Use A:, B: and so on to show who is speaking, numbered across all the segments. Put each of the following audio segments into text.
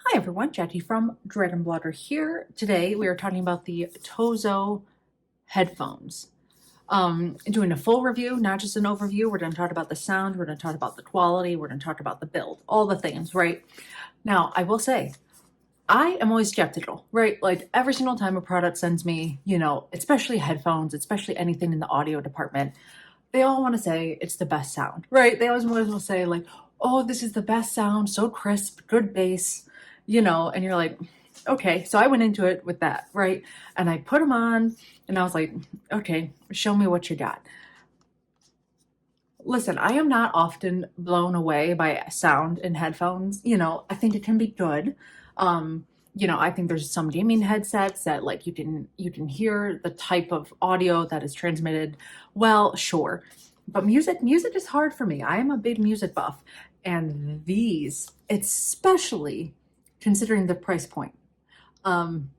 A: Hi everyone, Jackie from Dread and Blotter here. Today we are talking about the TOZO headphones. Doing a full review, not just an overview. We're going to talk about the sound, we're going to talk about the quality, we're going to talk about the build, all the things, right? Now, I will say, I am always skeptical, right? Like every single time a product sends me, especially headphones, especially anything in the audio department, they all want to say it's the best sound, right? They always want to say like, oh, this is the best sound, so crisp, good bass, and you're like, okay. So I went into it with that, right? And I put them on and I was like, okay, show me what you got. Listen, I am not often blown away by sound in headphones. I think it can be good. I think there's some gaming headsets that like you can hear the type of audio that is transmitted. Well, sure. But music is hard for me. I am a big music buff. And these, especially considering the price point, um,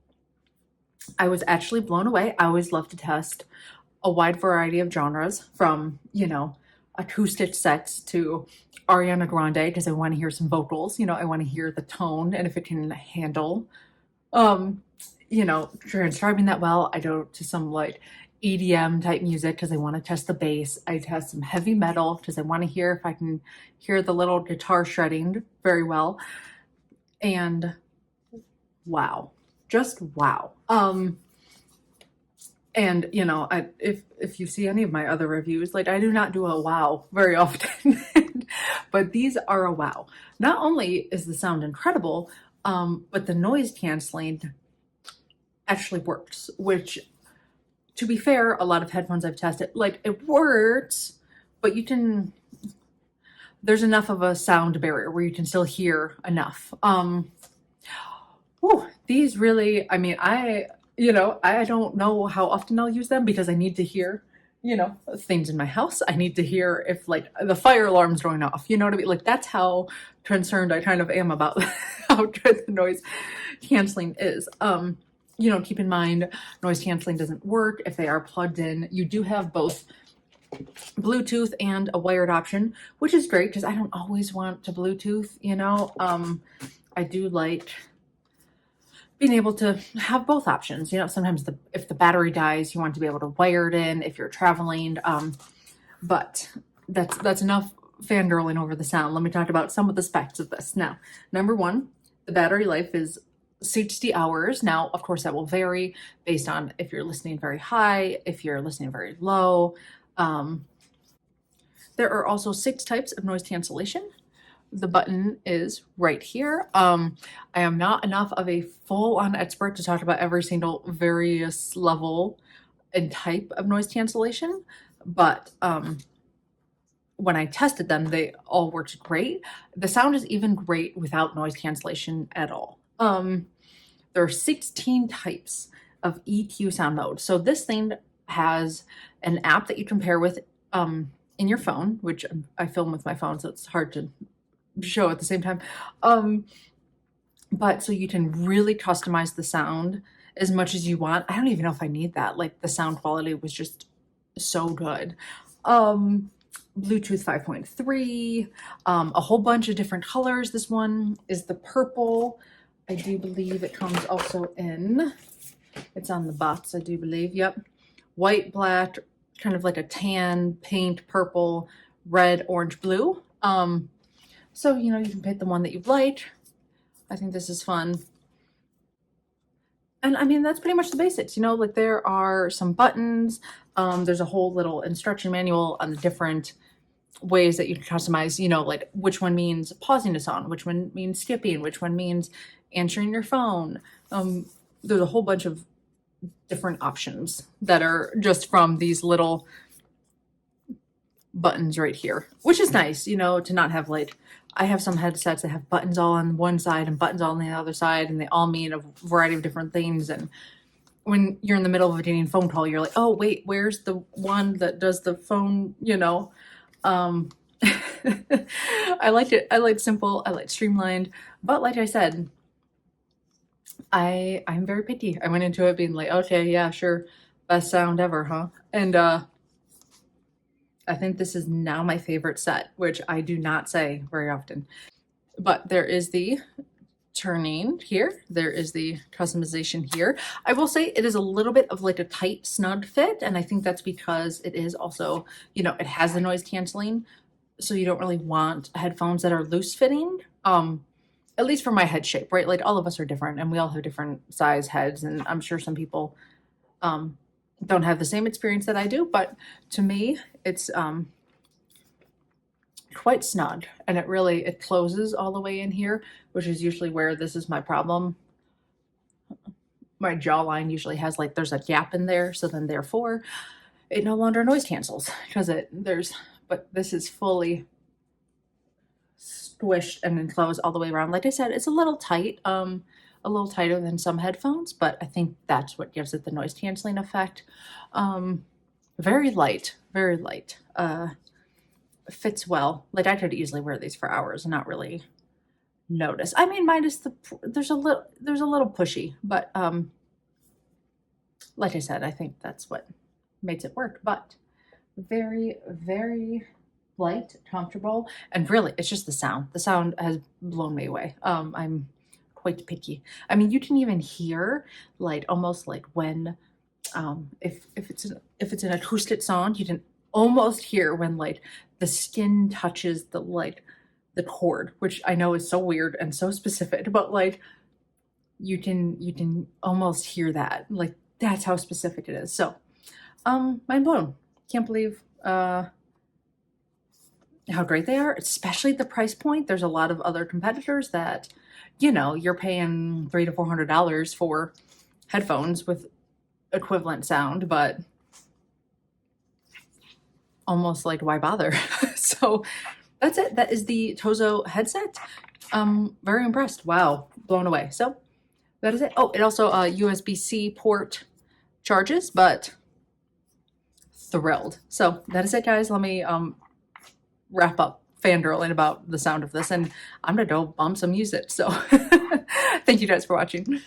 A: I was actually blown away. I always love to test a wide variety of genres from, acoustic sets to Ariana Grande because I want to hear some vocals. I want to hear the tone and if it can handle, um, transcribing that well. I go to some like EDM type music because I want to test the bass. I test some heavy metal because I want to hear if I can hear the little guitar shredding very well. And wow, just wow. And if you see any of my other reviews, like I do not do a wow very often, but these are a wow. Not only is the sound incredible, but the noise canceling actually works, which, to be fair, a lot of headphones I've tested, like it works, but there's enough of a sound barrier where you can still hear enough. These really, I mean, I don't know how often I'll use them because I need to hear, things in my house. I need to hear if like the fire alarm's going off, you know what I mean? Like that's how concerned I kind of am about how good the noise canceling is. Keep in mind, noise canceling doesn't work if they are plugged in. You do have both Bluetooth and a wired option, which is great because I don't always want to Bluetooth, I do like being able to have both options. Sometimes if the battery dies, you want to be able to wire it in if you're traveling. But that's enough fangirling over the sound. Let me talk about some of the specs of this. Now, number one, the battery life is 60 hours. Now, of course, that will vary based on if you're listening very high, if you're listening very low. There are also 6 types of noise cancellation. The button is right here. I am not enough of a full-on expert to talk about every single various level and type of noise cancellation, but when I tested them, they all worked great. The sound is even great without noise cancellation at all. There are 16 types of EQ sound mode. So this thing has an app that you can pair with in your phone, which I film with my phone, so it's hard to show at the same time. But so you can really customize the sound as much as you want. I don't even know if I need that. Like the sound quality was just so good. Bluetooth 5.3, a whole bunch of different colors. This one is the purple. I do believe it comes also in, it's on the box, I do believe, yep. White, black, kind of like a tan, paint, purple, red, orange, blue. So, you can pick the one that you like. I think this is fun. And I mean, that's pretty much the basics, like there are some buttons. There's a whole little instruction manual on the different ways that you can customize, like which one means pausing a song, which one means skipping, which one means answering your phone. There's a whole bunch of different options that are just from these little buttons right here, which is nice, to not have like, I have some headsets that have buttons all on one side and buttons all on the other side, and they all mean a variety of different things. And when you're in the middle of a getting a phone call, you're like, oh wait, where's the one that does the phone, I like it. I like simple, I like streamlined, but like I said, I'm very picky. I went into it being like, okay, yeah, sure, best sound ever, huh? And I think this is now my favorite set, which I do not say very often. But there is the turning here. There is the customization here. I will say it is a little bit of like a tight, snug fit, and I think that's because it is also, you know, it has the noise canceling, so you don't really want headphones that are loose fitting. At least for my head shape, right? Like all of us are different, and we all have different size heads, and I'm sure some people don't have the same experience that I do, but to me, it's quite snug, and it closes all the way in here, which is usually where this is my problem. My jawline usually has like, there's a gap in there, so then therefore it no longer noise cancels because but this is fully squished and enclosed all the way around. Like I said, it's a little tight, a little tighter than some headphones, but I think that's what gives it the noise canceling effect. Very light, very light. Fits well. Like I could easily wear these for hours and not really notice. I mean, minus there's a little pushy, but like I said, I think that's what makes it work. But very, very light, comfortable, and really it's just the sound. The sound has blown me away. I'm quite picky. I mean, you can even hear like almost like when if it's an acoustic song, you can almost hear when like the skin touches the cord, which I know is so weird and so specific, but like you can almost hear that. Like that's how specific it is. So mind blown. Can't believe how great they are, especially at the price point. There's a lot of other competitors that, you know, you're paying $300 to $400 for headphones with equivalent sound, but almost like why bother? So that's it. That is the TOZO headset. Very impressed. Wow, blown away. So that is it. Oh, it also USB-C port charges, but thrilled. So that is it, guys. Let me wrap up fangirling about the sound of this, and I'm gonna go bump some music. So thank you guys for watching.